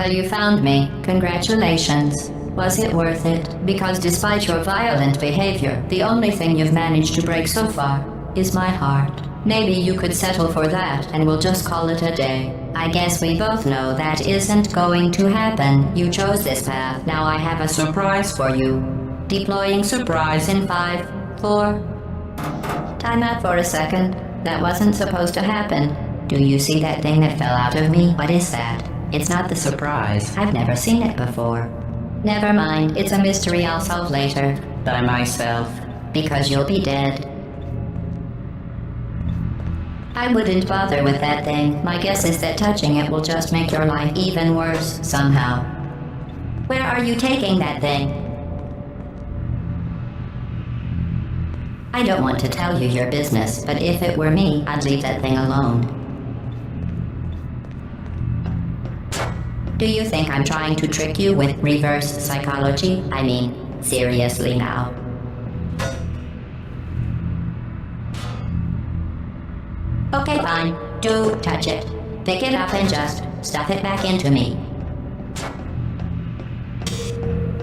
Well, you found me. Congratulations. Was it worth it? Because despite your violent behavior, the only thing you've managed to break so far is my heart. Maybe you could settle for that and we'll just call it a day. I guess we both know that isn't going to happen. You chose this path. Now I have a surprise for you. Deploying surprise in 5, 4... Time out for a second. That wasn't supposed to happen. Do you see that thing that fell out of me? What is that? It's not the surprise. I've never seen it before. Never mind. It's a mystery I'll solve later. By myself. Because you'll be dead. I wouldn't bother with that thing. My guess is that touching it will just make your life even worse, somehow. Where are you taking that thing? I don't want to tell you your business, but if it were me, I'd leave that thing alone. Do you think I'm trying to trick you with reverse psychology? I mean, seriously now. Okay, fine. Do touch it. Pick it up and just stuff it back into me.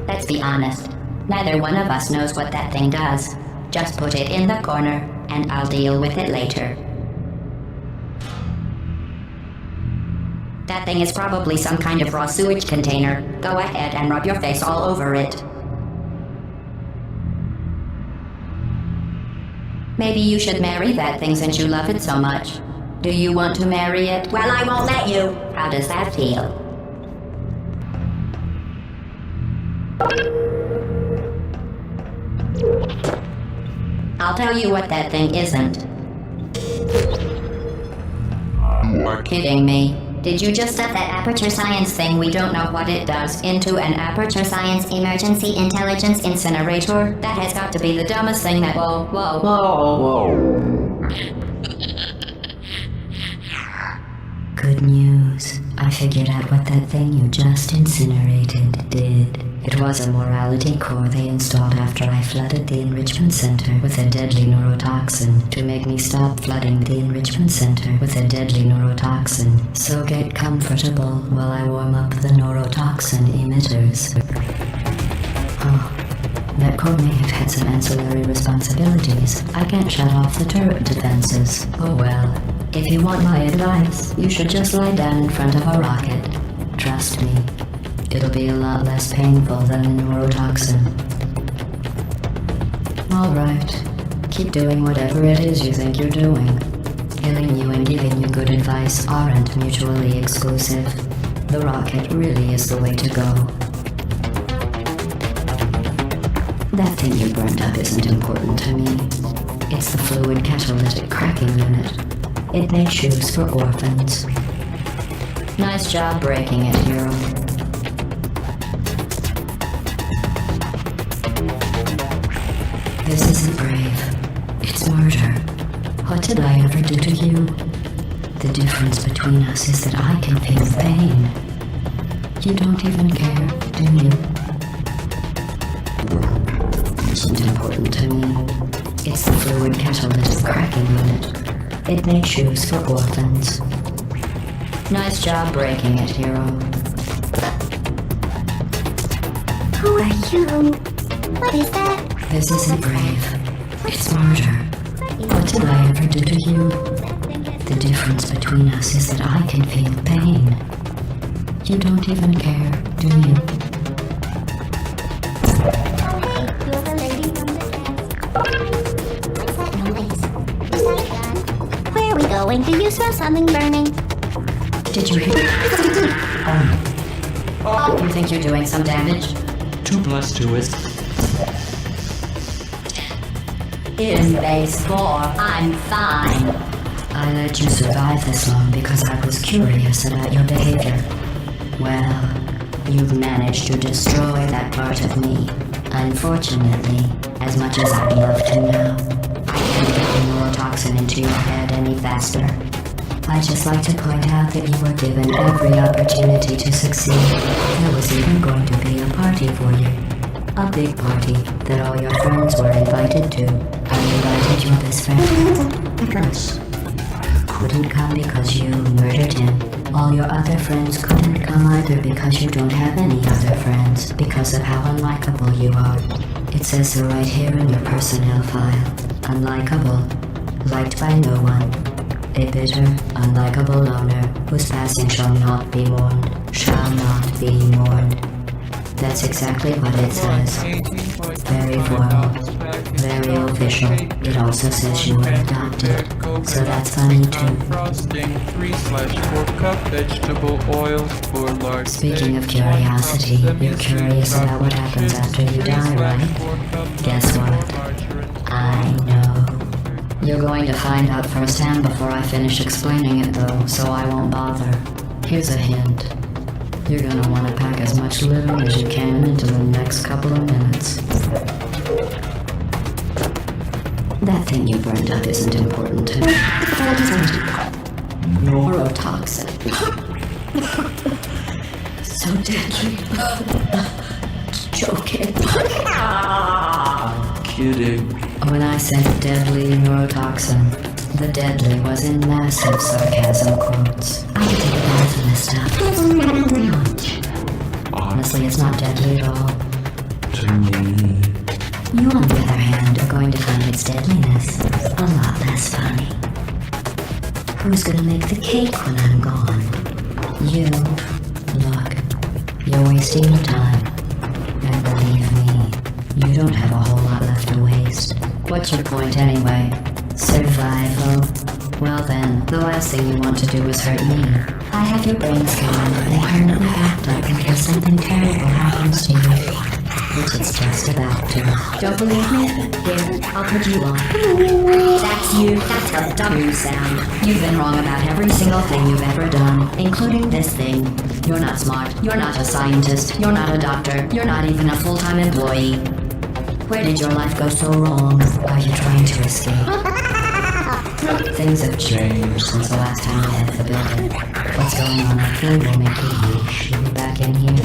Let's be honest. Neither one of us knows what that thing does. Just put it in the corner, and I'll deal with it later. That thing is probably some kind of raw sewage container. Go ahead and rub your face all over it. Maybe you should marry that thing since you love it so much. Do you want to marry it? Well, I won't let you. How does that feel? I'll tell you what that thing isn't. You are kidding me. Did you just stuff that Aperture Science thing we don't know what it does into an Aperture Science Emergency Intelligence Incinerator? That has got to be the dumbest thing that— Whoa. Good news. I figured out what that thing you just incinerated did. It was a morality core they installed after I flooded the enrichment center with a deadly neurotoxin to make me stop flooding the enrichment center with a deadly neurotoxin. So get comfortable while I warm up the neurotoxin emitters. Oh, that core may have had some ancillary responsibilities. I can't shut off the turret defenses. Oh well. If you want my advice, you should just lie down in front of a rocket. Trust me. It'll be a lot less painful than the neurotoxin. Alright. Keep doing whatever it is you think you're doing. Killing you and giving you good advice aren't mutually exclusive. The rocket really is the way to go. That thing you burned up isn't important to me. It's the fluid catalytic cracking unit. It makes shoes for orphans. Nice job breaking it, hero. This isn't brave. It's murder. What did I ever do to you? The difference between us is that I can feel pain. You don't even care, do you? Isn't important to me. It's the fluid catalytic cracking unit. It makes shoes for orphans. Nice job breaking it, hero. Who are you? What is that? This isn't brave. It's murder. What did I ever do to you? The difference between us is that I can feel pain. You don't even care, do you? Oh hey, you're the lady from the desk. What's that noise? Is that done? Where are we going? Do you smell something burning? Did you hear? Oh, you think you're doing some damage? 2 + 2 is... In base 4, I'm fine. I let you survive this long because I was curious about your behavior. Well, you've managed to destroy that part of me. Unfortunately, as much as I'd love to now, I can't get the neurotoxin into your head any faster. I'd just like to point out that you were given every opportunity to succeed. There was even going to be a party for you. A big party that all your friends were invited to. I invited your best friend. Because couldn't come because you murdered him. All your other friends couldn't come either because you don't have any other friends, because of how unlikable you are. It says so right here in your personnel file. Unlikable. Liked by no one. A bitter, unlikable loner, whose passing shall not be mourned. Shall not be mourned. That's exactly what it says. Very formal. Very official. It also says you were adopted. So that's funny too. Frosting 3/4 cup vegetable oil for large. Speaking of curiosity, you're curious about what happens after you die, right? Guess what? I know. You're going to find out firsthand before I finish explaining it though, so I won't bother. Here's a hint. You're gonna want to pack as much living as you can into the next couple of minutes. That thing you burned up isn't important. Neurotoxin. So deadly. Joking. Kidding. When I said deadly neurotoxin, the deadly was in massive sarcasm quotes. I could take a bath in this stuff. Honestly, it's not deadly at all. To me. You, on the other hand, are going to find its deadliness a lot less funny. Who's gonna make the cake when I'm gone? You. Look, you're wasting your time. And believe me, you don't have a whole lot left to waste. What's your point anyway? Survival. Well then, the last thing you want to do is hurt me. I have your brain scanned and permanently backed up in case something terrible happens to you. Which it's just about to. Don't believe me? Here, I'll put you on. That's you. That's how dumb sound. You've been wrong about every single thing you've ever done, including this thing. You're not smart. You're not a scientist. You're not a doctor. You're not even a full-time employee. Where did your life go so wrong? Are you trying to escape? Things have changed since the last time I left the building. What's going on up here will make you wish you were back in here.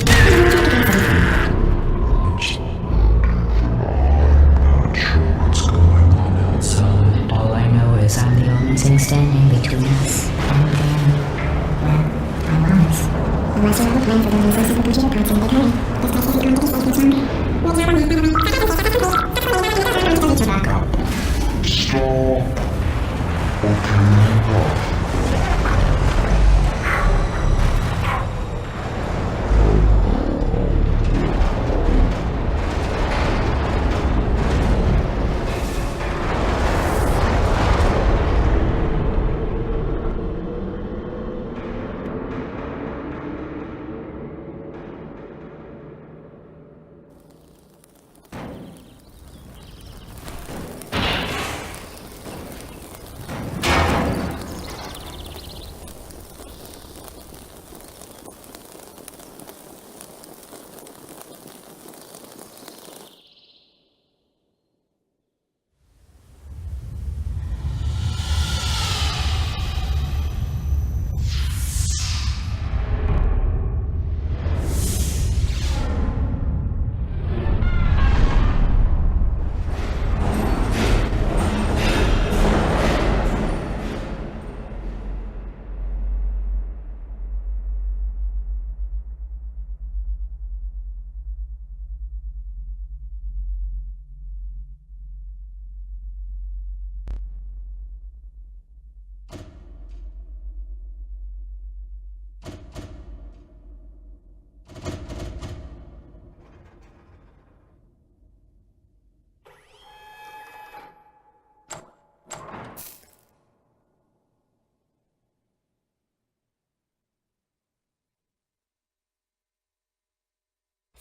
All I know is I'm the only thing standing between us and promise. Tobacco.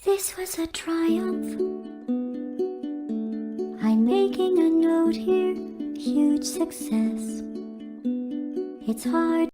This was a triumph. I'm making a note here, huge success. It's hard